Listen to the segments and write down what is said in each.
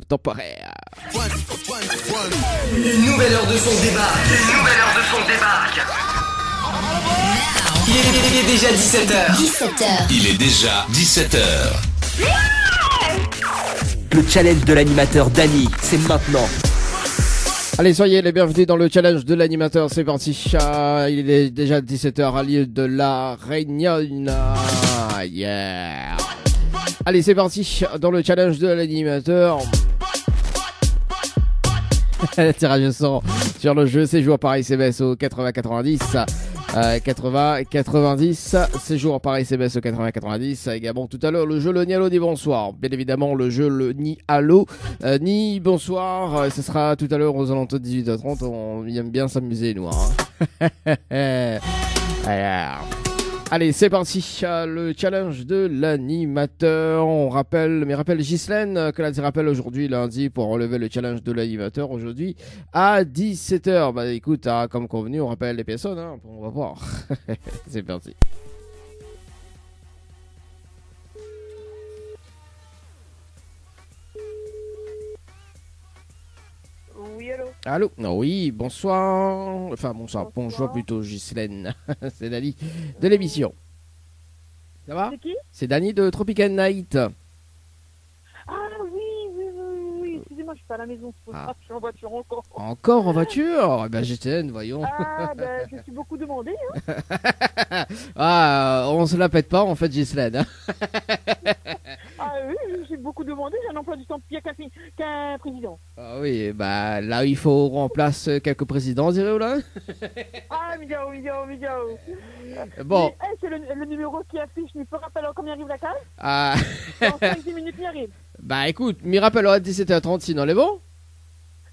temporaire. Une nouvelle heure de son débarque. Il est déjà 17h. Il est déjà 17h. Le challenge de l'animateur Dany, c'est maintenant. Allez, soyez les bienvenus dans le challenge de l'animateur, c'est parti. Il est déjà 17h à l'île de la Réunion. Yeah. Allez, c'est parti dans le challenge de l'animateur. Tirage au sort sur le jeu séjour par SMS au 80-90. 80-90, séjour par SMS au 80-90. Également tout à l'heure le jeu le ni allo ni bonsoir. Bien évidemment le jeu le ni allo ni bonsoir. Ce sera tout à l'heure aux alentours de 18h30. On aime bien s'amuser nous. Allez, c'est parti, le challenge de l'animateur. On rappelle, mais rappelle Ghislaine que lundi rappelle aujourd'hui, lundi, pour relever le challenge de l'animateur aujourd'hui à 17h. Bah écoute, comme convenu, on rappelle les personnes, on va voir. C'est parti. Oui, allô. Allô? Oui, bonsoir. Enfin, bonjour plutôt, Ghislaine. C'est Dany de l'émission. Ça va? C'est qui? C'est Dany de Tropical Night. Ah oui, excusez-moi, je suis pas à la maison, je suis en voiture encore. Encore en voiture? Eh ben, Ghislaine, voyons. Ah, je suis beaucoup demandé. On se la pète pas, en fait, Ghislaine. Ah oui, je suis beaucoup demandé, j'ai un emploi du temps pire qu'un président. Ah oui, bah là il faut remplacer quelques présidents, direz-vous là. Ah, Midiao. Bon. Mais, c'est le numéro qui affiche, il faut rappeler combien arrive la case. Dans 5-10 minutes, il arrive. Bah écoute, m'y rappellera à 17h30, sinon les bons.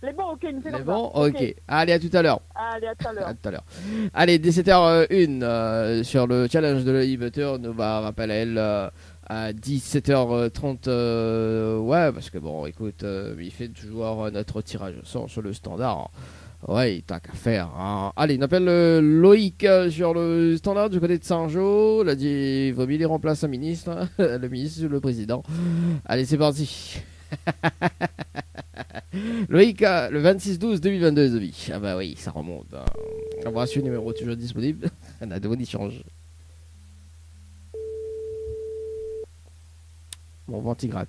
Les bons, ok, nous faisons les bons, ok. Allez, à tout à l'heure. Allez, à tout à l'heure. Allez, 17h01 sur le challenge de l'animateur, nous va rappeler elle à 17h30. Ouais, parce que bon, écoute, il fait toujours notre tirage au sort sur le standard. Ouais, tant qu'à faire. Allez, on appelle Loïc sur le standard du côté de Saint-Jean. Il a dit, il vaut mieux les remplacer un ministre, le ministre ou le président. Allez, c'est parti. Loïc, le 26-12-2022, Zobi. Ah bah oui, ça remonte. Embrasse, numéro toujours disponible. On a de bons échanges. Mon ventigratte.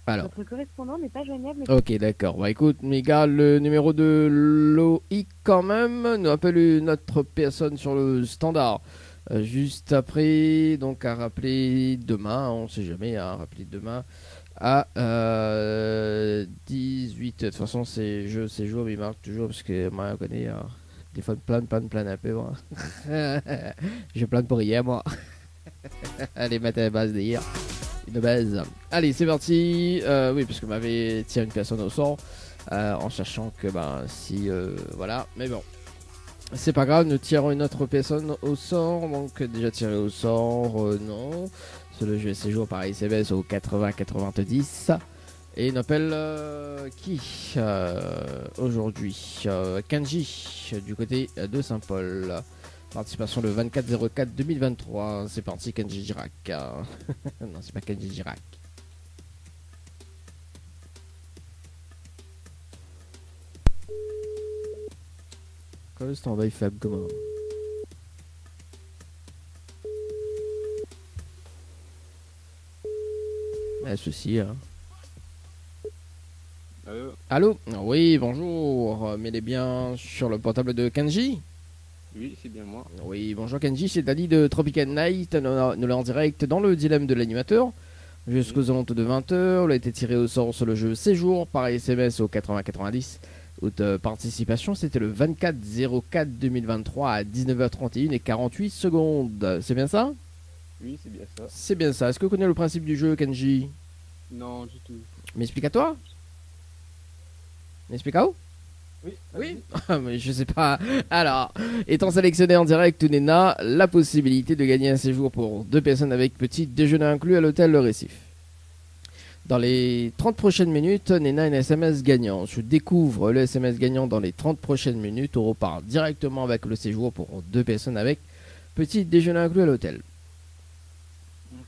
Alors. Votre correspondant n'est pas joignable. Ok, d'accord. Bah écoute, mes gars, le numéro de Loïc quand même nous appelle notre personne sur le standard. Juste après, donc à rappeler demain, on sait jamais, à rappeler demain à 18. De toute façon, c'est jour, mais il marque toujours parce que moi, on connaît des fois plein un peu. Moi. Je plane pour hier, moi. Allez, mettre à la base d'hier. Une base. Allez, c'est parti. Oui, parce que m'avait tiré une personne au sort en sachant que, si. Voilà, mais bon. C'est pas grave, nous tirons une autre personne au sort. Donc, déjà tiré au sort, non. C'est le jeu séjour par SMS au 80-90. Et on appelle qui aujourd'hui Kenji du côté de Saint-Paul. Participation le 24-04-2023. C'est parti, Kenji Girac. Non, c'est pas Kenji Girac. Quand le stand-by faible, comment? Ceci, Allô? Oui, bonjour. Mais il est bien sur le portable de Kenji? Oui, c'est bien moi. Oui, bonjour Kenji, c'est Dany de Tropical Night. Nous l'avons en direct dans le dilemme de l'animateur. Jusqu'aux alentours de 20h. On a été tiré au sort sur le jeu séjour par SMS au 80-90. Haute participation, c'était le 24-04-2023 à 19h31 et 48 secondes. C'est bien ça? Oui, c'est bien ça. C'est bien ça. Est-ce que vous connaissez le principe du jeu, Kenji? Non, du tout. Mais explique à toi. Explique à où? Oui. Oui. Mais je sais pas. Alors, étant sélectionné en direct, Tunena, la possibilité de gagner un séjour pour 2 personnes avec petit déjeuner inclus à l'hôtel Le Récif. Dans les 30 prochaines minutes, Nena a un SMS gagnant. Je découvre le SMS gagnant dans les 30 prochaines minutes. On repart directement avec le séjour pour 2 personnes avec petit déjeuner inclus à l'hôtel.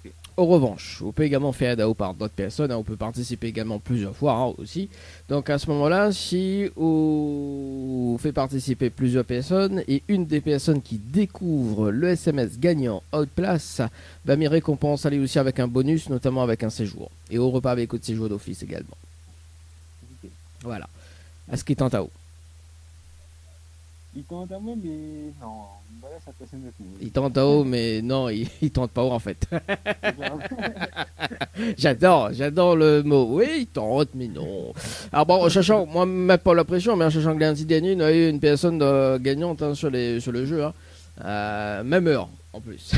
Ok. En revanche, on peut également faire ADAO par d'autres personnes, hein, on peut participer également plusieurs fois hein, aussi. Donc à ce moment-là, si on fait participer plusieurs personnes et une des personnes qui découvre le SMS gagnant out place, bah, mes récompenses allaient aussi avec un bonus, notamment avec un séjour. Et au repas avec autre séjour d'office également. Ok. Voilà. Est-ce qu'il tente à haut? Il tente à moi, mais non, voilà, ça personne de tout. Il tente à haut, mais non, il tente pas haut en fait. J'adore le mot. Oui, il tente, mais non. Alors bon, en cherchant, moi, même pas la pression, mais en cherchant que lundi dernier, il y a eu une personne gagnante hein, sur le jeu. Hein. Même heure, en plus.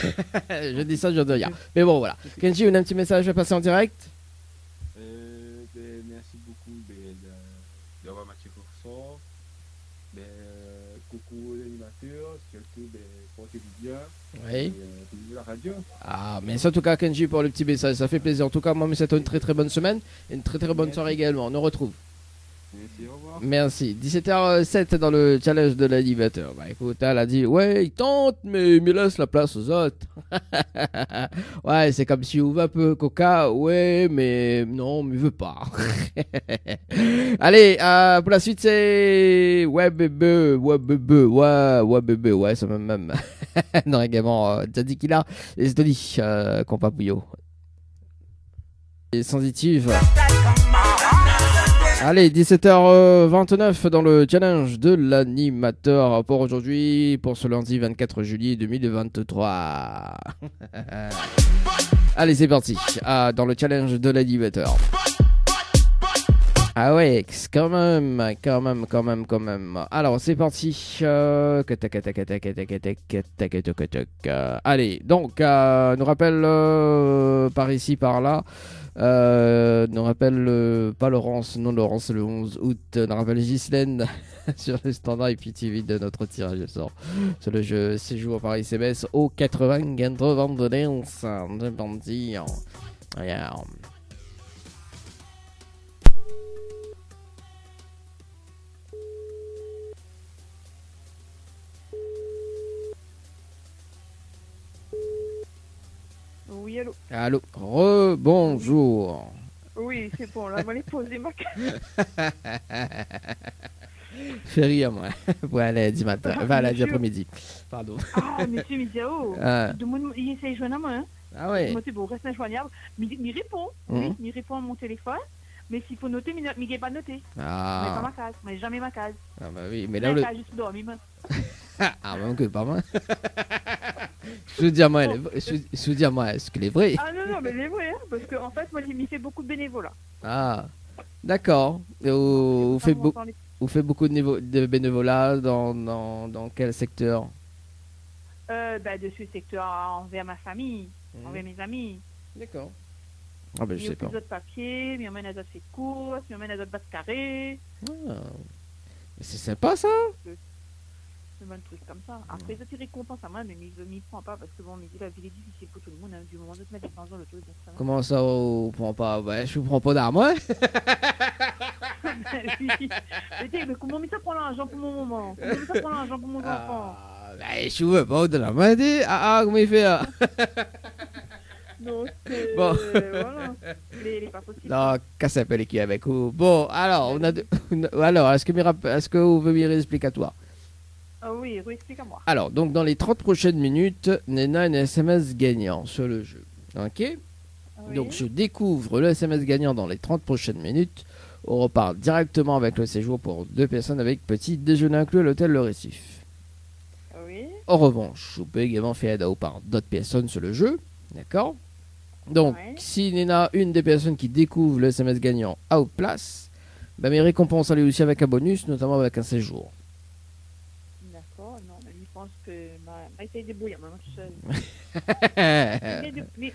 Je dis ça, je dis rien. Mais bon, voilà. Kenji, un petit message à passer en direct? Merci beaucoup d'avoir matché pour ça. Coucou l'animateur, surtout portez-vous bien. Oui. La radio. Ah, mais en tout cas, Kenji, pour le petit message, ça fait plaisir. En tout cas, moi, c'était une très très bonne semaine et une très très bonne soirée également. On nous retrouve. Merci, au revoir. Merci. 17h07 dans le challenge de l'animateur. Bah écoute, elle a dit, ouais, il tente, mais il laisse la place aux autres. Ouais, c'est comme si on veut un peu coca, ouais, mais non, mais il veut pas. Allez, pour la suite, c'est ouais, bébé, ouais, c'est même. Non, également, t'as dit qu'il a les Stoli, compas Pouillot. Et sensitive. Allez, 17h29 dans le challenge de l'animateur pour aujourd'hui, pour ce lundi 24 juillet 2023. Allez, c'est parti, dans le challenge de l'animateur. Ah ouais, quand même. Alors, c'est parti. Allez, donc, nous rappelle par ici, par là. Nous rappelle pas Laurence, non Laurence le 11 août. Nous rappelle Ghislaine sur le standard et puis TV de notre tirage au sort. Sur le jeu séjour par SMS au 80 de bandit. Regarde. Oui, allô. Allô, rebonjour. Oui, c'est bon, là, on va les poser ma Fais rire, moi. Ouais, lundi matin. Enfin, lundi après-midi. Pardon. Ah, monsieur Miziao, il essaie de joindre à moi. Hein. Ah ouais. Moi, c'est bon, reste injoignable. Il répond. Oui, il répond à mon téléphone. Mais s'il faut noter, il n'est pas noté. Ah. Mais pas ma case. Mais jamais ma case. Ah bah oui, mais là... Le... juste dormi, moi. Ah, même que pas moi. Je veux dire, moi, est-ce que les vrais? Ah non, mais les vrais, hein, parce qu'en fait, moi, j'ai mis fait beaucoup de bénévolat. Ah, d'accord. Vous faites beaucoup de bénévolat dans quel secteur? De ce secteur envers ma famille, envers mes amis. D'accord. Ah ben je sais pas. Il y a d'autres papiers, il y a des autres courses, il y a des autres bases carrées. Ah. C'est sympa ça. C'est un truc comme ça. Après, ça te récompense à moi, mais il ne prend pas parce que bon, mais la vie est difficile pour tout le monde. Hein, du moment où tu mets des dans le truc. Comment ça, on prend pas? Ouais, je vous prends pas d'armes. Mais comment ça prend l'argent pour mon moment? Comment ça prend l'argent pour mon enfant? Je veux pas de la main. Comment il fait? Non, bon. Voilà. Il est pas possible. Non, qu'à s'appelle qui avec vous? Bon, alors, alors, est-ce que vous voulez me réexpliquer à toi? Oui, explique-moi. Alors, donc dans les 30 prochaines minutes, Nena a un SMS gagnant sur le jeu. Ok? Oui. Donc je découvre le SMS gagnant dans les 30 prochaines minutes. On repart directement avec le séjour pour 2 personnes avec petit déjeuner inclus à l'hôtel Le Récif. Oui. En revanche, on peut également faire ADAO par d'autres personnes sur le jeu. D'accord? Donc, si Nena, une des personnes qui découvre le SMS gagnant, out place, bah, mes récompenses allaient aussi avec un bonus, notamment avec un séjour. Je pense que Mike débrouille, moi, tout seul.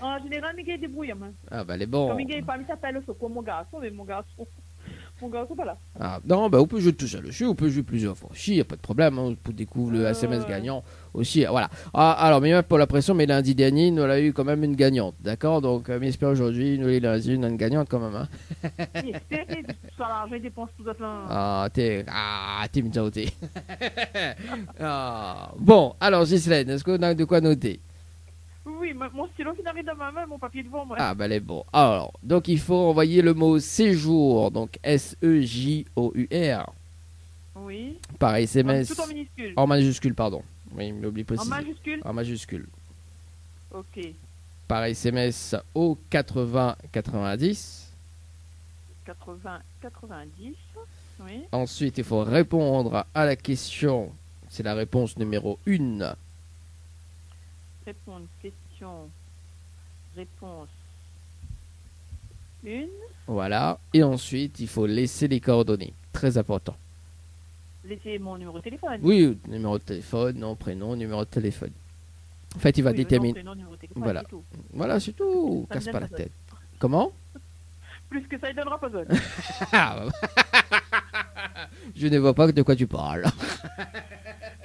En général, Miguel débrouille, moi. Ah, bah, les bons. Comme Miguel, parmi ça, s'appelle mon garçon, mais mon garçon, Mon gars, c'est pas là. Ah, non, bah, on peut jouer tout seul aussi, on peut jouer plusieurs fois aussi, y a pas de problème, hein, pour découvrir le SMS gagnant aussi, voilà. Ah, alors, mais même pour la pression, mais lundi dernier, nous avons eu quand même une gagnante, d'accord? Donc, mais j'espère aujourd'hui, nous, les lundis, on a une gagnante quand même, hein. Ça, l'argent, il dépense tout ça là. T'es misauté. Bon, alors, Ghislaine, est-ce qu'on a de quoi noter? Oui, mon stylo qui arrive dans ma main, mon papier devant moi. Ah, bah, elle est bon. Alors, donc, il faut envoyer le mot séjour, donc S-E-J-O-U-R, Oui. par SMS. Tout en minuscule. En majuscule, pardon. Oui, il m'oublie En préciser. majuscule. En majuscule. Ok. Par SMS au 80 90. 80, 90. Oui. Ensuite, il faut répondre à la question. C'est la réponse numéro 1. Répondre, question, réponse. 1. Voilà. Et ensuite, il faut laisser les coordonnées. Très important. Laissez mon numéro de téléphone. Oui, numéro de téléphone, nom, prénom, numéro de téléphone. En fait, il va Oui, déterminer. nom, prénom, numéro de téléphone, Voilà. c'est tout. Voilà, c'est tout. Ça me Casse donne pas la pas tête. Comment? Plus que ça, il donnera pas besoin. Je ne vois pas de quoi tu parles.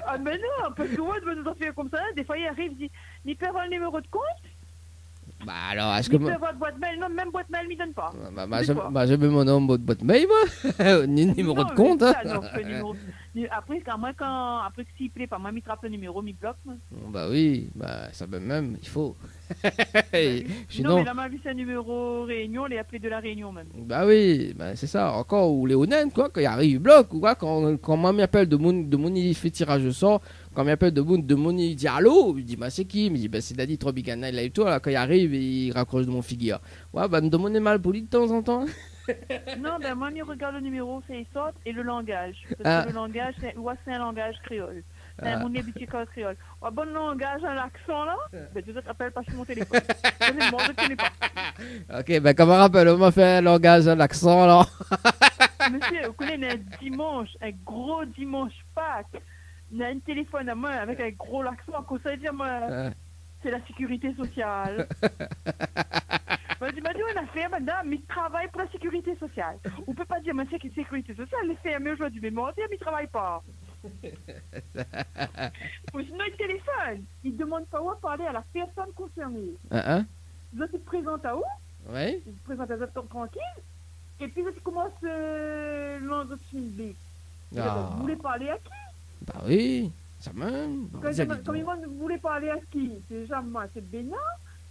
Ah, mais non, parce que moi, de nous affaires comme ça, des fois, il arrive, il dit, il peut avoir le numéro de compte, Bah alors, est-ce que il peut moi... avoir de boîte mail. Non, même boîte mail, il ne donne pas. je mets mon nom de boîte mail, moi. Ni numéro de compte. Mais Hein. ça, non, ce numéro. Après, après que s'il plaît pas, moi, il trappe le numéro, il bloque. Moi. Bah oui, bah ça peut même, il faut. Non, Sinon, mais là, ma vie, c'est un numéro réunion, on les appelé de la réunion même. bah oui, bah c'est ça. Encore, ou les honnêtes, quoi, quand il arrive, il bloque, ou quoi, quand moi m'appelle de mon il fait tirage au sort, quand il m'appelle de mon il dit allô, il dit bah c'est qui, il me dit bah c'est Daddy Tropicana, il a eu toi, là, quand il arrive, il raccroche de mon figure. Ouais, bah me demandez mal poli de temps en temps. Non, ben moi, il regarde le numéro, c'est il saute, et le langage. Parce que le langage, c'est un langage créole. C'est mon habitude créole. Un bon langage, un accent là, ben tu te rappelles pas sur mon téléphone. C'est le monde que je connais pas. Ok, bah comment rappelle, on m'a fait un langage, un accent, alors. Monsieur, vous connaissez un dimanche, un gros dimanche Pâques, on a un téléphone à main avec un gros accent, qu'on sait dire, moi, c'est la sécurité sociale. Il m'a dit, on a fait, madame, mais il travaille pour la sécurité sociale. On peut pas dire, mais c'est que sécurité sociale, les fermées aujourd'hui, mais mentir, mais il travaille pas. Ou sinon, il téléphone. Il demande pas où parler à la personne concernée. Là, tu te présentes à où? Ouais. Tu te présentes à Zapton tranquille. Et puis là, tu commences l'entretien B. Vous voulez parler à qui? Bah oui, ça même. Quand vous voulez parler à qui? C'est déjà moi, c'est Bénin.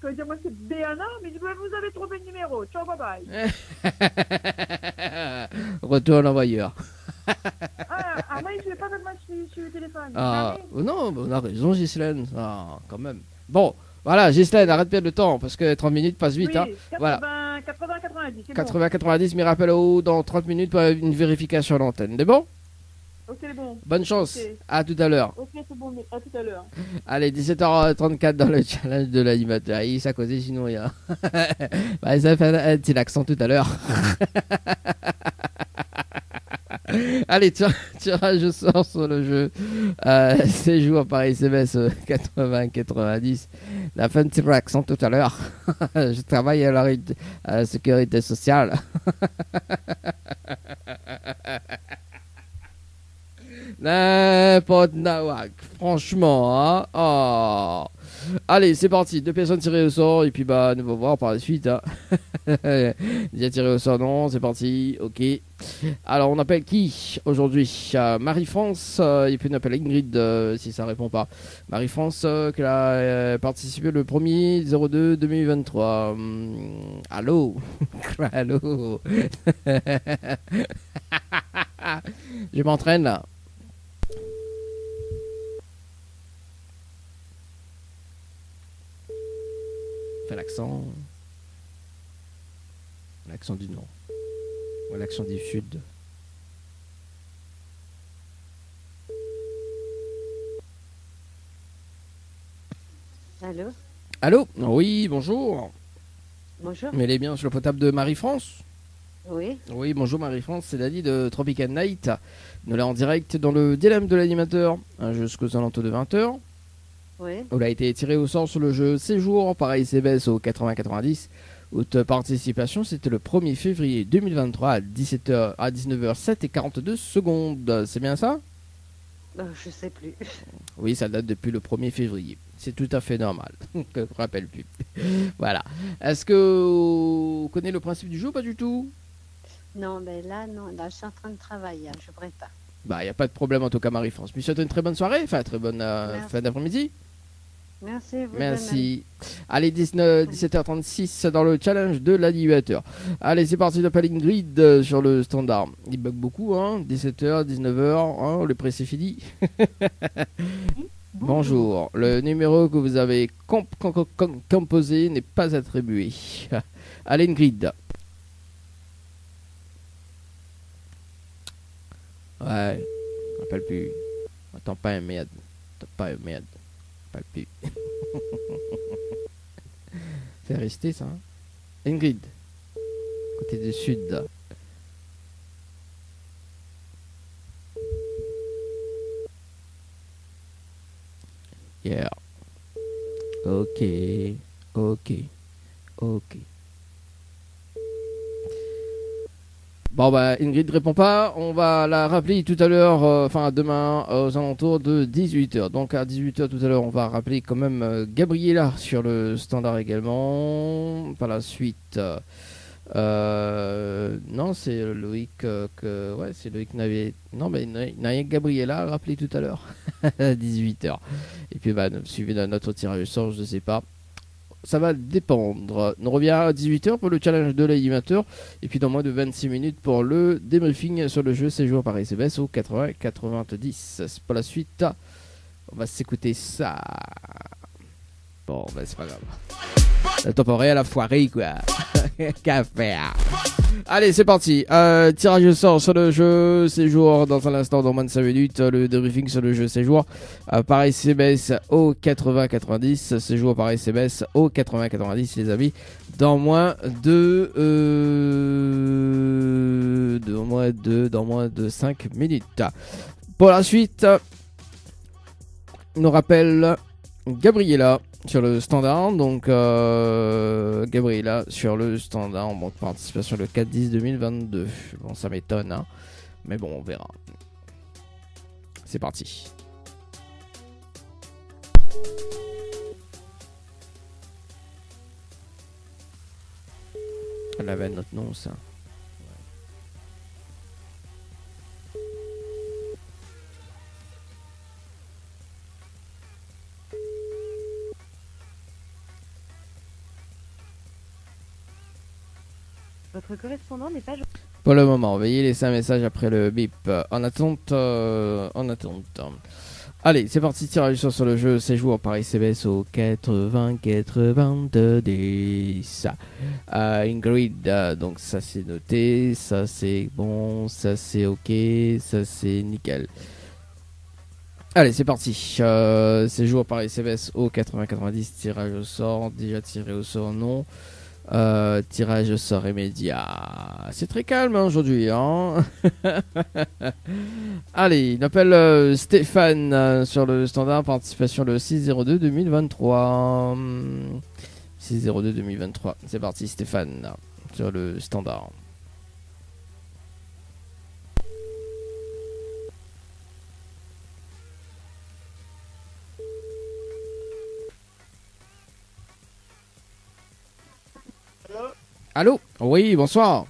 Quand il dit moi, c'est Béana, mais je dis, vous avez trouvé le numéro. Ciao, bye bye. Retourne l'envoyeur. Moi, je vais pas mettre match sur le téléphone. Non, on a raison, Ghislaine. Ah, quand même. Bon, voilà, Ghislaine, arrête de perdre le temps parce que 30 minutes passent vite. Oui, hein. 80, Voilà. 80-90. 80-90, mais rappelle dans 30 minutes pour une vérification à l'antenne. C'est bon? Ok, c'est bon. Bonne chance. Okay. À tout à l'heure. Ok, c'est bon, à tout à l'heure. Allez, 17h34 dans le challenge de l'animateur. Il s'est causé, sinon il y a. Bah, ça fait un petit accent tout à l'heure. Allez, tirage au sort sur le jeu. Séjour par SMS 80-90. La fin de petit accent tout à l'heure. Je travaille à la sécurité sociale. N'importe nawak, franchement, hein. Oh. Allez, c'est parti, 2 personnes tirées au sort, et puis bah, nous allons voir par la suite. Hein. Déjà tiré au sort, non, c'est parti, ok. Alors, on appelle qui aujourd'hui? Marie-France, et puis on appelle Ingrid si ça répond pas. Marie-France, qui a participé le 1er 02 2023. Allô? Allô? Je m'entraîne là. Fais l'accent. L'accent du nord. Ou l'accent du sud. Allô? Allô? Oui, bonjour. Bonjour. Mais elle est bien sur le potable de Marie-France? Oui. Oui, bonjour Marie-France, c'est Daddy de Tropical Night. Nous là en direct dans le dilemme de l'animateur jusqu'aux alentours de 20h. Oui. On a été tiré au sort sur le jeu Séjour par SMS au 80-90 Votre participation, c'était le 1er février 2023 à 17h, à 19h07 et 42 secondes. C'est bien ça? Je sais plus. Oui, ça date depuis le 1er février. C'est tout à fait normal. Je ne me rappelle plus. Voilà. Est-ce que vous connaissez le principe du jeu ou pas du tout? Non, ben là, non. Là, je suis en train de travailler. Je prépare. Bah, il n'y a pas de problème en tout cas, Marie-France. Je vous souhaite une très bonne soirée, enfin, très bonne fin d'après-midi. Merci. Vous Merci. Allez, 17h36 dans le challenge de l'animateur. Allez, c'est parti, j'appelle Ingrid sur le standard. Il bug beaucoup, hein. 17h, 19h, hein, le pré c'est fini. Bonjour. Le numéro que vous avez composé n'est pas attribué. Allez, Ingrid. Ouais, je m'appelle plus. Attends pas un merde. Attends pas un merde. Je m'appelle plus. C'est resté ça. Hein? Ingrid. Côté du sud. Yeah. Ok. Ok. Ok. Bon bah Ingrid répond pas, on va la rappeler tout à l'heure, enfin demain aux alentours de 18h. Donc à 18h tout à l'heure on va rappeler quand même Gabriella sur le standard également. Par la suite, non c'est Loïc ouais c'est Loïc n'avait, non mais il n'a rien que Gabriella à rappeler tout à l'heure à 18h. Et puis bah suivi de notre tirage au sort, je sais pas. Ça va dépendre. On revient à 18h pour le challenge de l'animateur. Et puis dans moins de 26 minutes pour le débriefing sur le jeu séjour par SMS au 80-90. Pour la suite, on va s'écouter ça. Bon, bah c'est pas grave. Le temporel à la foirée, quoi. Qu'à faire. Allez, c'est parti. Tirage au sort sur le jeu séjour dans un instant, dans moins de 5 minutes. Le débriefing sur le jeu séjour par SMS au 80-90. Séjour par SMS au 80-90, les amis. Dans moins de dans moins de 5 minutes. Pour la suite, on nous rappelle Gabriella sur le standard, donc Gabriella sur le standard en banque participation le 4-10-2022. Bon, ça m'étonne, hein, mais bon, on verra. C'est parti. Elle avait notre nom, ça. Votre correspondant n'est pas... Pour le moment, veuillez laisser un message après le bip. En attente. Allez, c'est parti, tirage sur le jeu séjour par SMS au 80-92-10. Ingrid, donc ça c'est noté, ça c'est bon, ça c'est ok, ça c'est nickel. Allez, c'est parti. Séjour par SMS au 80-90, tirage au sort, déjà tiré au sort, non. Tirage au sort immédiat. C'est très calme hein, aujourd'hui. Hein. Allez, il appelle Stéphane sur le standard, participation le 6-02-2023. 6-02-2023. C'est parti, Stéphane sur le standard. Allô? Oui, bonsoir.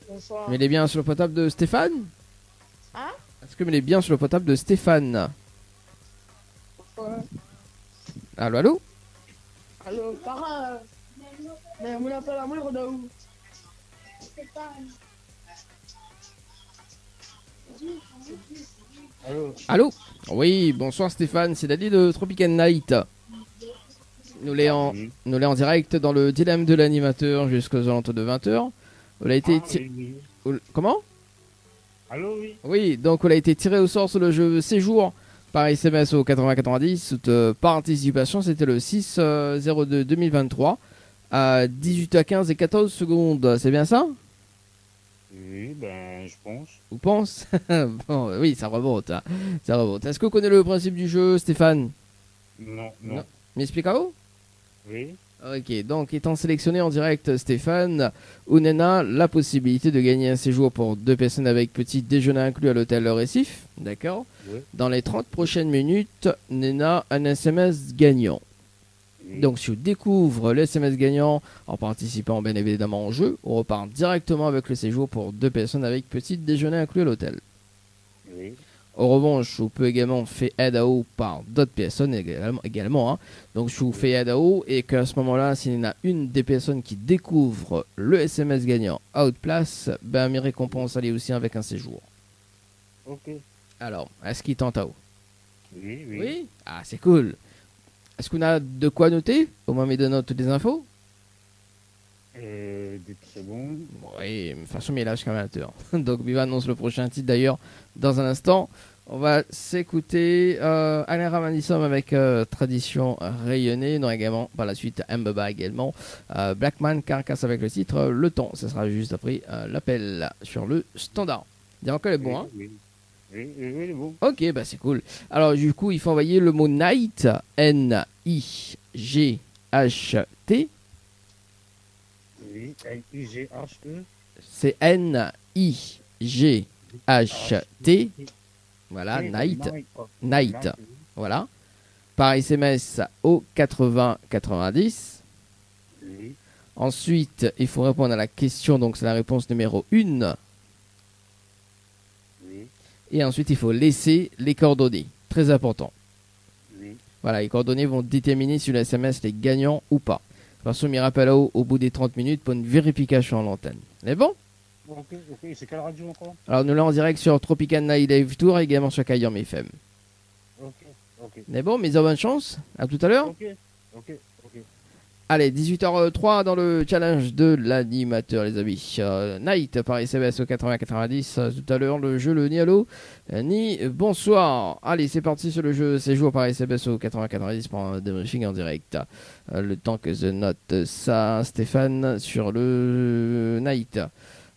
Bonsoir. Mais il est bien sur le potable de Stéphane? Hein? Est-ce que il est bien sur le potable de Stéphane? Ouais. Allô, allô? Allô, para. Mais mon appel à moi, il est où? Allô? Allô? Oui, bonsoir Stéphane, c'est Dali de Tropical Night. Nous l'est en direct dans le dilemme de l'animateur jusqu'aux alentours de 20h. On a été Comment? Allô, oui. Oui, donc on a été tiré au sort sur le jeu séjour par SMS au 80-90. Toute participation, c'était le 6-02-2023 à 18h15 et 14 secondes. C'est bien ça? Oui, ben, je pense. Vous pensez? Bon, oui, ça remonte. Hein. Ça remonte. Est-ce que vous connaissez le principe du jeu, Stéphane? Non, non. M'expliquez-vous? Oui. Ok, donc étant sélectionné en direct, Stéphane, Ounena, la possibilité de gagner un séjour pour 2 personnes avec petit déjeuner inclus à l'hôtel Le Récif. D'accord. Oui. Dans les 30 prochaines minutes, Nena, un SMS gagnant. Oui. Donc si on découvre le SMS gagnant en participant bien évidemment au jeu, on repart directement avec le séjour pour 2 personnes avec petit déjeuner inclus à l'hôtel. Oui. En revanche, on peut également faire ADAO par d'autres personnes également. Hein. Donc, je vous fais ADAO et qu'à ce moment-là, s'il y en a une des personnes qui découvre le SMS gagnant à haute place, ben, mes récompenses allaient aussi avec un séjour. Ok. Alors, est-ce qu'il tente à haut? Oui, oui. Oui. Ah, c'est cool. Est-ce qu'on a de quoi noter? Au moins, me donne toutes les infos. 2 secondes. Oui, de toute façon, mais là, je suis amateur. Donc, Biva annonce le prochain titre d'ailleurs dans un instant. On va s'écouter Alain Ramadissom avec Tradition rayonnée. Non, également, par la suite, Mbaba également. Blackman Carcass avec le titre Le Temps. Ce sera juste après l'appel sur le standard. Dire encore les bons, hein? Oui, oui, oui, oui, bon. Ok, bah c'est cool. Alors, du coup, il faut envoyer le mot Night, N-I-G-H-T. Oui, N-I-G-H-E. C'est N-I-G-H-T. Voilà, Night. Night. Voilà. Par SMS au 80 90. Oui. Ensuite, il faut répondre à la question, donc c'est la réponse numéro 1. Oui. Et ensuite, il faut laisser les coordonnées. Très important. Oui. Voilà, les coordonnées vont déterminer si le SMS est gagnant ou pas. De toute façon, il rappelle au bout des 30 minutes pour une vérification à l'antenne. C'est bon? Ok, ok. C'est quelle radio encore? Alors, nous l'avons en direct sur Tropical Night Live Tour et également sur Kayam FM. Ok, ok. C'est bon, mais bonne chance. À tout à l'heure. Ok, ok, ok. Allez, 18h03 dans le challenge de l'animateur, les amis. Night par SMS au 80-90. Tout à l'heure, le jeu, le ni allô, ni bonsoir. Allez, c'est parti sur le jeu. C'est joué par SMS au 80-90 pour un débriefing en direct. Le temps que je note ça, Stéphane, sur le Night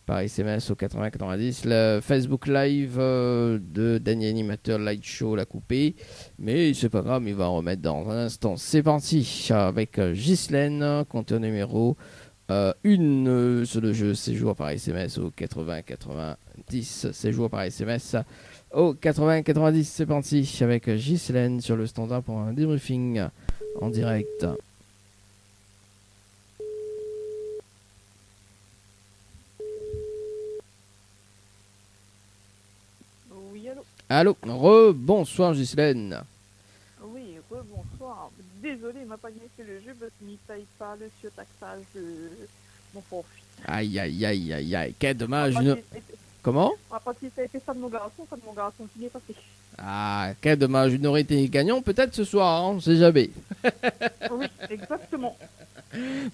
par SMS au 80-90. Le Facebook Live de Daniel Animateur Light Show l'a coupé. Mais c'est pas grave, il va en remettre dans un instant. C'est parti avec Ghislaine, compteur numéro 1 sur le jeu. Séjour par SMS au 80-90. Séjour par SMS au 80-90. C'est parti avec Ghislaine sur le standard pour un débriefing en direct. Oui, allô? Allô, rebonsoir Ghislaine. Oui, bonsoir. Désolé, il m'a pas gagné le jeu parce qu'il ne paye pas le surtaxage de mon forfait. Aïe, aïe, aïe, aïe, aïe, quel dommage. Après, Comment? après, si ça a été ça de mon garçon qui n'est pas fait. Ah, quel dommage, une aurait été gagnant peut-être ce soir, hein, on sait jamais. Oui, exactement.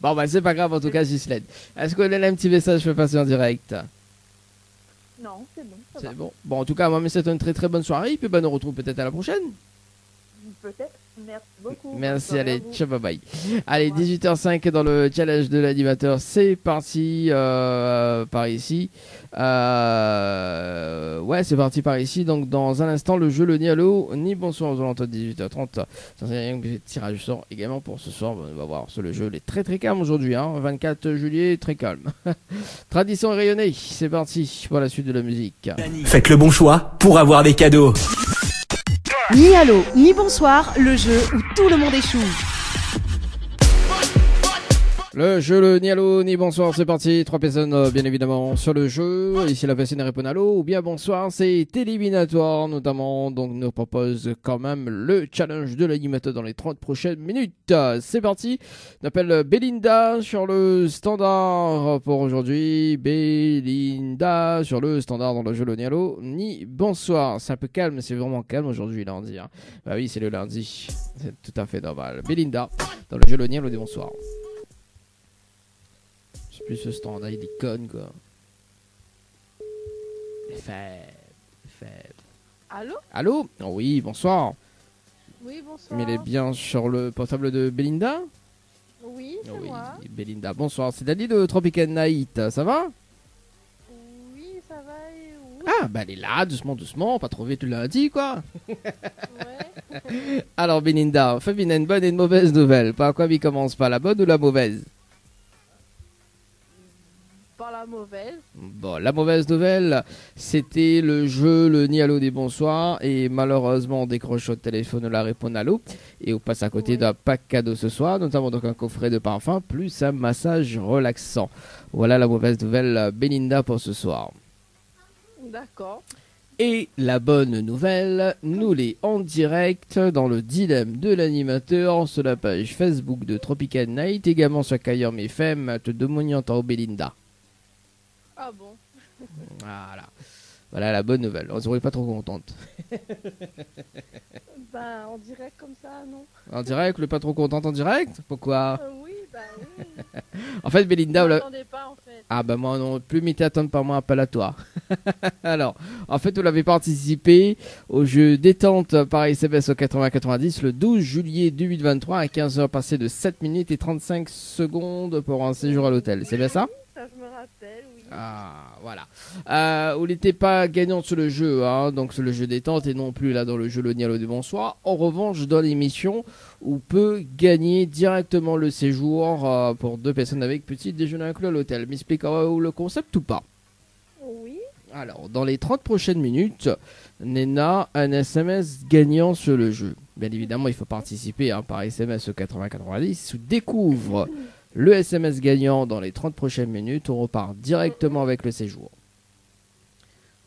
Bon, bah c'est pas grave en tout cas, Ghislaine. Est-ce qu'on a un petit message que je peux passer en direct? Non, c'est bon, ça va. C'est bon. Bon, en tout cas, moi, mais c'est une très très bonne soirée. Et puis, bah, nous retrouve peut-être à la prochaine. Peut-être. Merci beaucoup. Merci, Bonne soirée allez, à vous. ciao, bye bye. Allez, 18h05 dans le challenge de l'animateur. C'est parti par ici. Ouais, c'est parti par ici. Donc, dans un instant, le jeu, le ni allô, ni bonsoir aux alentours de 18h30. Ça, c'est un petit tirage au sort également pour ce soir. On va voir sur le jeu. Il est très très calme aujourd'hui. Hein. 24 juillet, très calme. Tradition rayonnée. C'est parti pour la suite de la musique. Faites le bon choix pour avoir des cadeaux. Ni allô, ni bonsoir, le jeu où tout le monde échoue. Le jeu, le ni allô, ni bonsoir, c'est parti. 3 personnes, bien évidemment, sur le jeu. Ici, la personne répond allô ou bien bonsoir, c'est éliminatoire, notamment. Donc, nous propose quand même le challenge de l'animateur dans les 30 prochaines minutes. C'est parti. On appelle Belinda sur le standard pour aujourd'hui. Belinda sur le standard dans le jeu, le ni allô, ni bonsoir. C'est un peu calme, c'est vraiment calme aujourd'hui, lundi. Hein. Bah oui, c'est le lundi. C'est tout à fait normal. Belinda dans le jeu, le ni allô, ni bonsoir. C'est plus ce standard, il déconne quoi. Faible. Allô? Allô? Oh oui, bonsoir. Oui, bonsoir. Mais il est bien sur le portable de Belinda? Oui, c'est Oh oui, moi. Belinda, bonsoir. C'est Dani de Tropical Night, ça va? Oui, ça va et où? Ah, bah elle est là, doucement, doucement, pas trop vite le lundi quoi. Ouais. Alors, Belinda, Fabien, une bonne et une mauvaise nouvelle. Par quoi il commence, pas la bonne ou la mauvaise? Par la mauvaise. Bon, la mauvaise nouvelle, c'était le jeu Le Nid Allô des Bonsoirs. Et malheureusement, on décroche au téléphone la réponse à l'eau. Et on passe à côté d'un pack cadeau ce soir, notamment donc un coffret de parfum, plus un massage relaxant. Voilà la mauvaise nouvelle, Belinda, pour ce soir. D'accord. Et la bonne nouvelle, nous les en direct dans le dilemme de l'animateur sur la page Facebook de Tropical Night, également sur Kayom FM, te demandant au Belinda. Ah bon. Voilà. Voilà la bonne nouvelle. On serait pas trop contente. Ben, on dirait comme ça, non? En direct, le pas trop contente en direct? Pourquoi? Oui, bah oui. En fait, Belinda, Je m'attendais pas, en fait. ah bah moi non plus, mais t'attends par moi, appel à toi. Alors, en fait, vous l'avez participé au jeu détente par SMS au 80-90 le 12 juillet 2023 à 15h passées de 7 minutes et 35 secondes pour un séjour à l'hôtel. C'est bien ça? Ça, je me rappelle, oui. Ah, voilà. Vous n'étiez pas gagnant sur le jeu, hein, donc sur le jeu détente et non plus là dans le jeu Le Nialo de Bonsoir. En revanche, dans l'émission, on peut gagner directement le séjour pour 2 personnes avec petit déjeuner inclus à l'hôtel. M'expliquera le concept ou pas? Oui. Alors, dans les 30 prochaines minutes, Nena a un SMS gagnant sur le jeu. Bien évidemment, il faut participer par SMS au 80-90. Découvre le SMS gagnant dans les 30 prochaines minutes. On repart directement avec le séjour.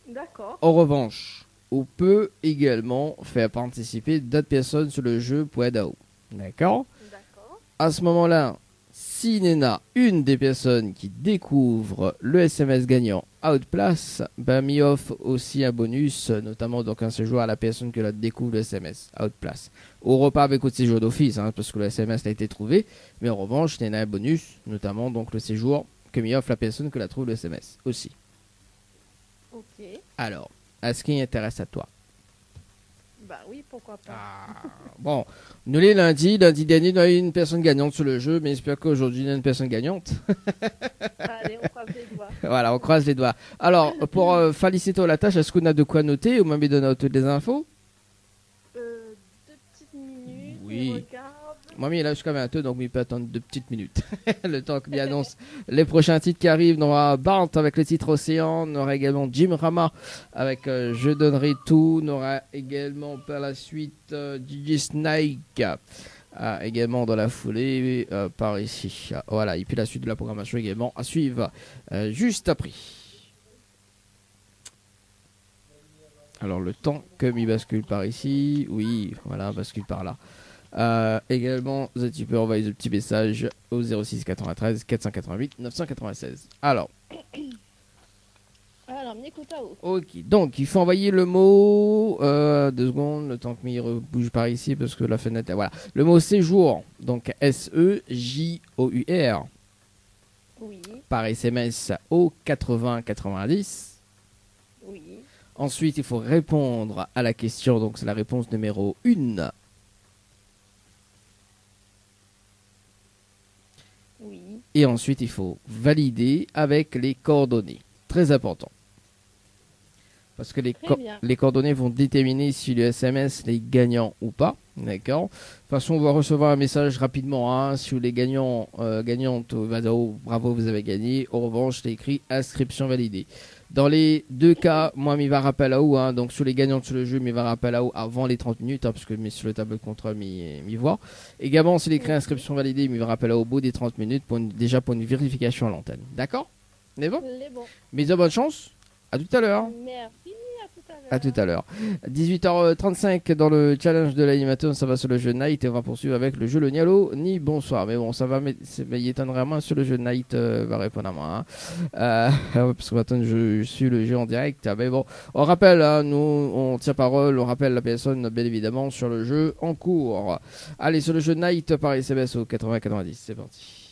D'accord. En revanche, on peut également faire participer d'autres personnes sur le jeu Poedao. D'accord? D'accord. À ce moment-là, si Nena, une des personnes qui découvre le SMS gagnant outplace, ben m'y offre aussi un bonus, notamment donc un séjour à la personne que la découvre le SMS outplace. Au repas avec autre séjour d'office, parce que le SMS a été trouvé, mais en revanche, Nena a un bonus, notamment donc le séjour que m'y offre la personne que la trouve le SMS aussi. Ok. Alors, est-ce qu'il intéresse à toi? Bah oui, pourquoi pas. Bon, nous les lundis dernier, on a eu une personne gagnante sur le jeu, mais j'espère qu'aujourd'hui, il y a une personne gagnante. Allez, on croise les doigts. Voilà, on croise les doigts. Alors, pour féliciter la tâche, est-ce qu'on a de quoi noter ou même donner toutes les infos? 2 petites minutes. Oui. On regarde. Moi, il est là jusqu'à 22, donc il peut attendre 2 petites minutes. Le temps que lui annonce les prochains titres qui arrivent. On aura Bart avec le titre Océan. On aura également Jim Rama avec Je donnerai tout. On aura également par la suite DJ Snake. Également dans la foulée par ici. Voilà, et puis la suite de la programmation également à suivre juste après. Alors le temps, comme il bascule par ici, oui, voilà, bascule par là. Également, tu peux envoyer le petit message au 06 93 488 996. Alors, ok, donc il faut envoyer le mot 2 secondes, le temps que m'y bouge par ici parce que la fenêtre, voilà, le mot séjour, donc SEJOUR, Oui. par SMS au 8090. Oui. Ensuite, il faut répondre à la question, donc c'est la réponse numéro 1. Oui. Et ensuite, il faut valider avec les coordonnées. Très important. Parce que les coordonnées vont déterminer si le SMS est gagnant ou pas. D'accord. De toute façon, on va recevoir un message rapidement. Si vous les gagnants, gagnantes, bravo, vous avez gagné. En revanche, c'est écrit inscription validée. Dans les 2 cas, moi, m'y va rappel à où. Donc, sur les gagnantes sur le jeu, m'y va rappel à où avant les 30 minutes. Parce que sur le tableau de contrôle, m'y voit. Également, s'il écrit inscription validée, m'y va rappel à au bout des 30 minutes. Déjà pour une vérification à l'antenne. D'accord? C'est bon? Mais de bonne chance. À tout à l'heure. Merci, à tout à l'heure. 18h35 dans le challenge de l'animateur, ça va sur le jeu Night et on va poursuivre avec le jeu Le Nialo ni Bonsoir. Mais bon, ça va, mais il étonnerait moins sur le jeu Night va répondre à moi. Parce que maintenant je suis le jeu en direct. Mais bon, on rappelle, nous on tient parole, on rappelle la personne bien évidemment sur le jeu en cours. Allez, sur le jeu Night par SMS au 80-90, c'est parti.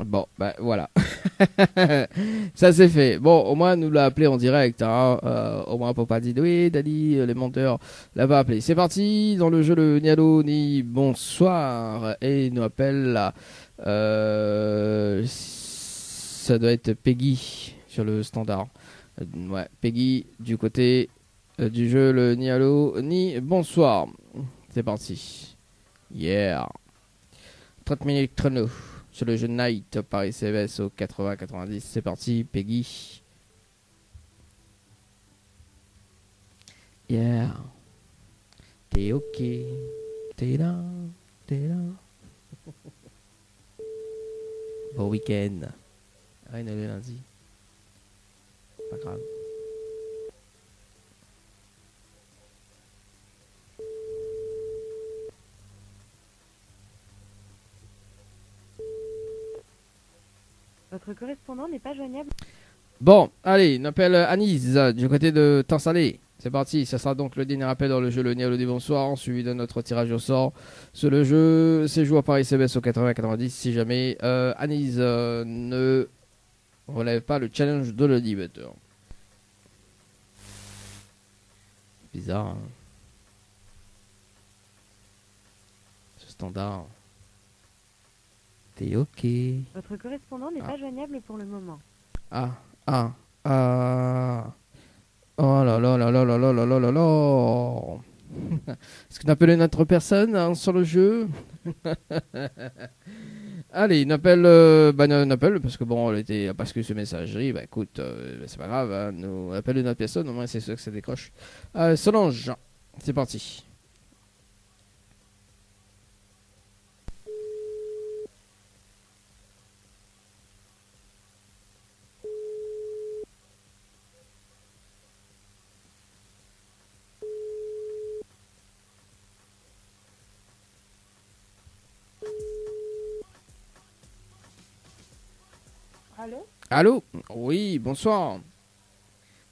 Bon, bah voilà. Ça c'est fait. Bon, au moins nous l'a appelé en direct. Hein. Au moins pour pas dire oui, Dali, les menteurs l'avait appelé. C'est parti dans le jeu le Nialo ni bonsoir et il nous appelle. Ça doit être Peggy sur le standard. Ouais, Peggy du côté du jeu le Nialo ni bonsoir. C'est parti. Yeah. 30 minutes chrono. Sur le jeu Night par SMS au 80-90. C'est parti, Peggy. Yeah. T'es ok. T'es là. T'es là. Bon week-end. Rien le lundi. Pas grave. Votre correspondant n'est pas joignable. Bon, allez, on appelle Anise du côté de Temps-Salé. C'est parti, ça sera donc le dernier appel dans le jeu Le Nialo du Bonsoir, suivi de notre tirage au sort. Sur le jeu, c'est joué par SMS au 80-90 si jamais Anise ne relève pas le challenge de l'animateur. Bizarre, hein. Ce standard. T'es ok. Votre correspondant n'est pas joignable pour le moment. Ah. Oh là là là là là là là là là là. Est-ce qu'on appelle une autre personne hein, sur le jeu? Allez, une appelle, une appelle parce que bon, elle était parce que ce messagerie, bah écoute, c'est pas grave, hein, nous appelle une autre personne, au moins c'est sûr que ça décroche. Solange, c'est parti. Allô? Allô? Oui, bonsoir.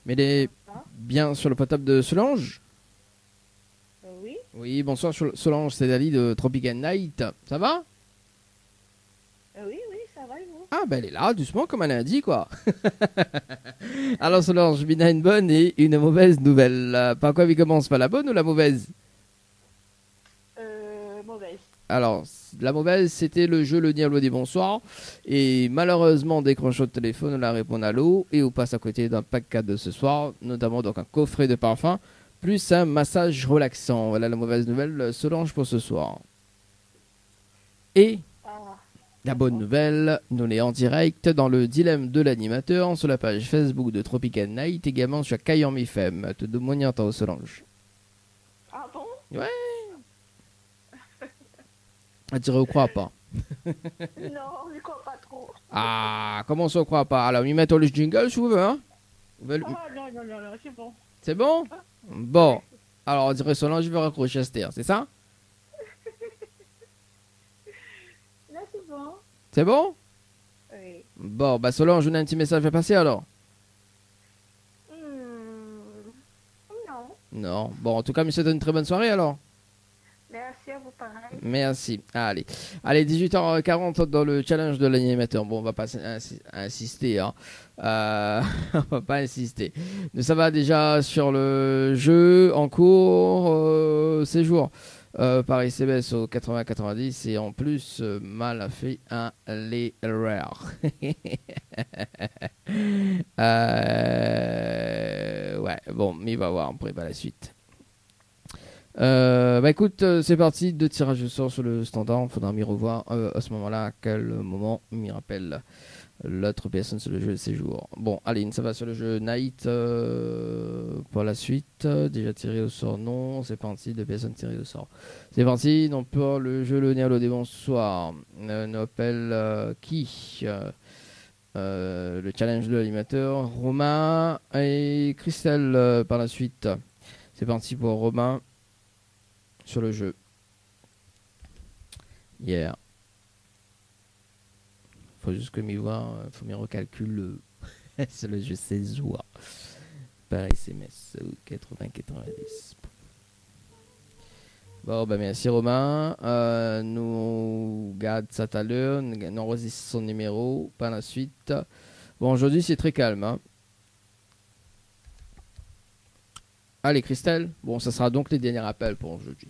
Mais elle est bien sur le potable de Solange? Oui. Oui, bonsoir Solange, c'est Dali de Tropical Night. Ça va? Oui, ça va et vous? Ah, ben elle est là, doucement, comme elle a dit, quoi. Alors Solange, il a une bonne et une mauvaise nouvelle. Par quoi il commence? Pas la bonne ou la mauvaise? Mauvaise. Alors, la mauvaise, c'était le jeu Le Diable des Bonsoirs. Et malheureusement, décrochant le téléphone, on la répond à l'eau. Et on passe à côté d'un pack cadeau ce soir. Notamment donc un coffret de parfum. Plus un massage relaxant. Voilà la mauvaise nouvelle, Solange, pour ce soir. Et la bonne nouvelle, nous l'est en direct dans le dilemme de l'animateur. Sur la page Facebook de Tropical Night. Également sur Kayan FM. Te demande en Solange. Ah bon? Ouais. Tu ne crois pas? Non, je crois pas trop. Ah, comment ça, on croit pas? Alors, lui mettons le jingle si vous voulez, hein? Ah non, c'est bon. C'est bon? Bon. Alors, on dirait Solange, je vais raccrocher à Esther, c'est ça? Là, c'est bon. C'est bon? Oui. Bon, bah Solange, on a un petit message à passer alors? Non. Non. Bon, en tout cas, monsieur, donne une très bonne soirée alors. Merci à vous, pareil. Merci. Allez, 18h40 dans le challenge de l'animateur. Bon, on va pas insister, hein. On va pas insister. Mais ça va déjà sur le jeu en cours, séjour par SMS au 80-90 et en plus, Mal a fait un l'erreur. Ouais, bon, mais il va voir, on prépare la suite. Bah écoute, c'est parti, 2 tirages au sort sur le standard, faudra m'y revoir à ce moment-là, à quel moment m'y rappelle l'autre personne sur le jeu de séjour. Bon, allez, ça va sur le jeu Night pour la suite, déjà tiré au sort, non, c'est parti, 2 personnes tirées au sort. C'est parti, donc pour le jeu Le Nialo des Bonsoirs, on appelle qui le challenge de l'animateur, Romain et Christelle par la suite. C'est parti pour Romain. Sur le jeu. Yeah. Faut juste que m'y voir, faut m'y recalculer sur le jeu 16 jours. Par SMS 80-90. Bon, bah merci Romain. Nous garde ça tout à l'heure. Nous enregistre son numéro par la suite. Bon, aujourd'hui c'est très calme. Hein. Allez, Christelle. Bon, ça sera donc les derniers appels pour aujourd'hui.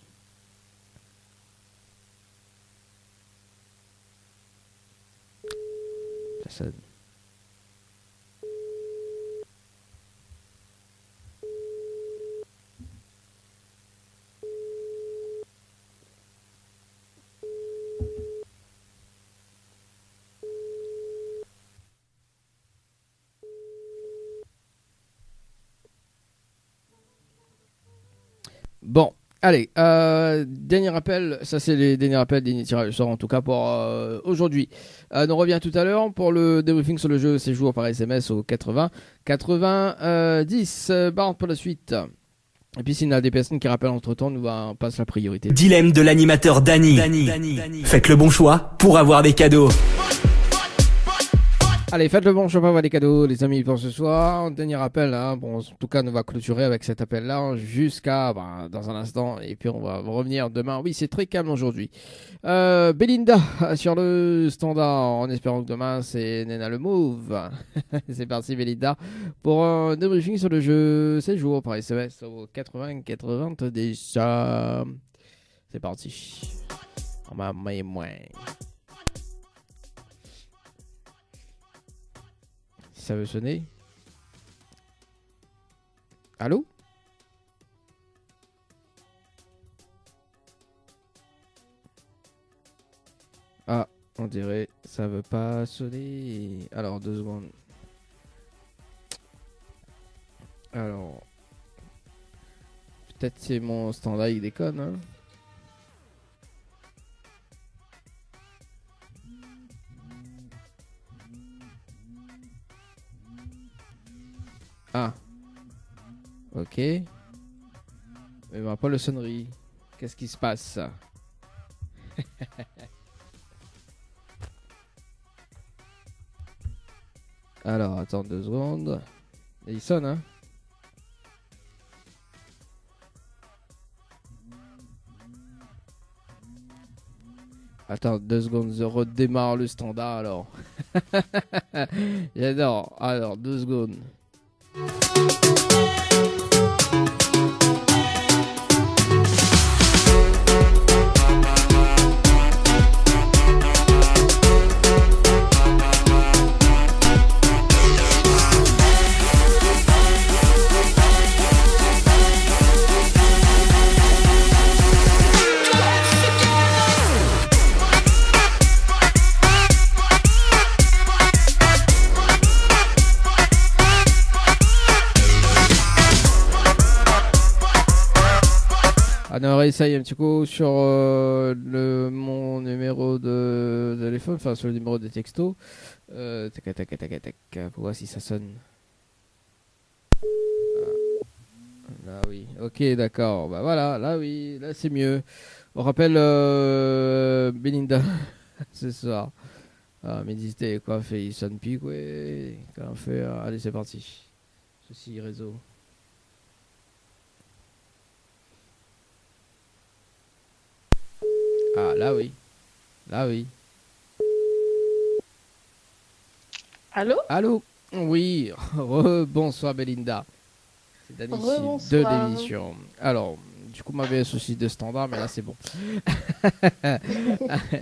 Ça sonne. Bon, allez, dernier rappel, ça c'est les derniers rappels, derniers tirages au sort en tout cas pour aujourd'hui. On revient tout à l'heure pour le débriefing sur le jeu séjour par SMS au 80 90 barre pour la suite. Et puis s'il y en a des personnes qui rappellent entre temps, on passe la priorité. Dilemme de l'animateur Dany. Faites le bon choix pour avoir des cadeaux. Allez, faites le bon choix pour avoir des cadeaux, les amis, pour ce soir. Dernier appel, hein. Bon, en tout cas, on va clôturer avec cet appel-là jusqu'à dans un instant. Et puis, on va revenir demain. Oui, c'est très calme aujourd'hui. Belinda sur le standard, en espérant que demain, c'est Nena le Move. C'est parti, Belinda, pour un débriefing sur le jeu 16 jours par SMS au 80-90 déjà. C'est parti. On m'a moins. Ça veut sonner. Allô? Ah, on dirait ça veut pas sonner. Alors, 2 secondes. Alors, peut-être c'est mon standard, il déconne, hein. Ah. Ok. Mais on va pas le sonnerie. Qu'est-ce qui se passe? Alors, attends 2 secondes. Et il sonne, hein? Attends 2 secondes, je redémarre le standard alors. J'adore. Alors, 2 secondes. On réessaye un petit coup sur mon numéro de téléphone, enfin sur le numéro de texto. Tac, tac, tac, tac, pour voir si ça sonne. Là oui, ok, d'accord. Bah voilà, là oui, là c'est mieux. On rappelle Belinda ce soir. Ah, mais disait quoi fait, il sonne plus quoi. Quand on fait, allez c'est parti. Ceci réseau. Ah, là oui. Là oui. Allô? Allô? Oui. Bonsoir Belinda. C'est Dany ici de l'émission. Alors, du coup, m'avait un souci de standard, mais là c'est bon.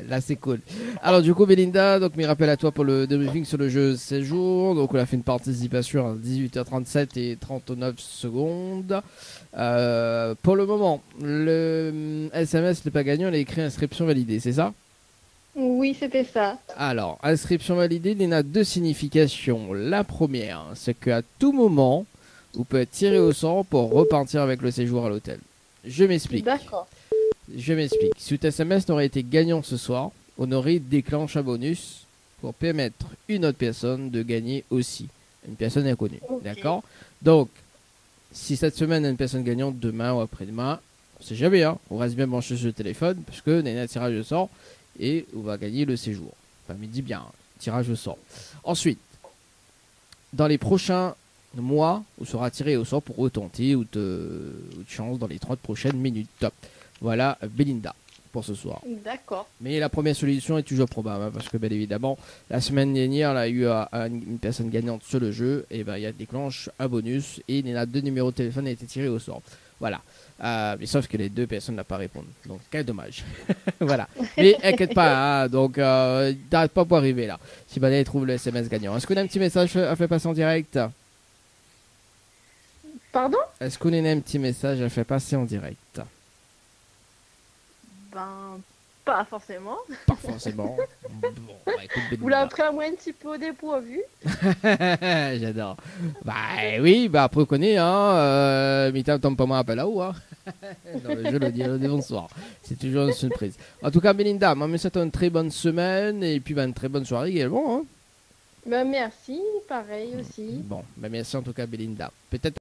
Là c'est cool. Alors, du coup, Belinda, donc mes rappels à toi pour le débriefing sur le jeu 16 jours. Donc, on a fait une participation à 18h37 et 39 secondes. Pour le moment, le SMS n'est pas gagnant, on a écrit inscription validée, c'est ça? Oui, c'était ça. Alors, inscription validée, il y en a 2 significations. La première, c'est qu'à tout moment, vous pouvez être tiré au sort pour repartir avec le séjour à l'hôtel. Je m'explique. D'accord. Je m'explique. Si votre SMS n'aurait été gagnant ce soir, on aurait déclenché un bonus pour permettre une autre personne de gagner aussi. Une personne inconnue. Okay. D'accord? Donc, si cette semaine, il y a une personne gagnante, demain ou après-demain, on sait jamais, hein, on reste bien branché sur le téléphone, parce que on a un tirage au sort et on va gagner le séjour. Enfin, mais dis bien, tirage au sort. Ensuite, dans les prochains mois, on sera tiré au sort pour retenter ou de chance dans les 30 prochaines minutes. Voilà, Belinda pour ce soir. D'accord. Mais la première solution est toujours probable, hein, parce que bien évidemment, la semaine dernière, il y a eu une personne gagnante sur le jeu, et ben il y a déclenche un bonus, et il y en a 2 numéros de téléphone qui ont été tirés au sort. Voilà. Mais sauf que les 2 personnes n'ont pas répondu. Donc, quel dommage. Voilà. Mais inquiète pas, hein, donc t'arrêtes pas pour arriver là. Si Valérie trouve le SMS gagnant. Est-ce qu'on a un petit message à faire passer en direct? Pardon? Est-ce qu'on a un petit message à faire passer en direct? Ben, pas forcément. Pas forcément. Bon, bah, écoute, Vous Belinda. l'avez pris à moi un petit peu au dépourvu. J'adore. Bah oui, bah après on connaît, hein. Mais tombe pas moi un peu là-haut, hein. Non, mais je le dis, bonsoir. C'est toujours une surprise. En tout cas, Belinda, moi, je me souhaite une très bonne semaine et puis bah, une très bonne soirée également, hein. Ben, merci, pareil aussi. Bon, bah merci en tout cas, Belinda. Peut-être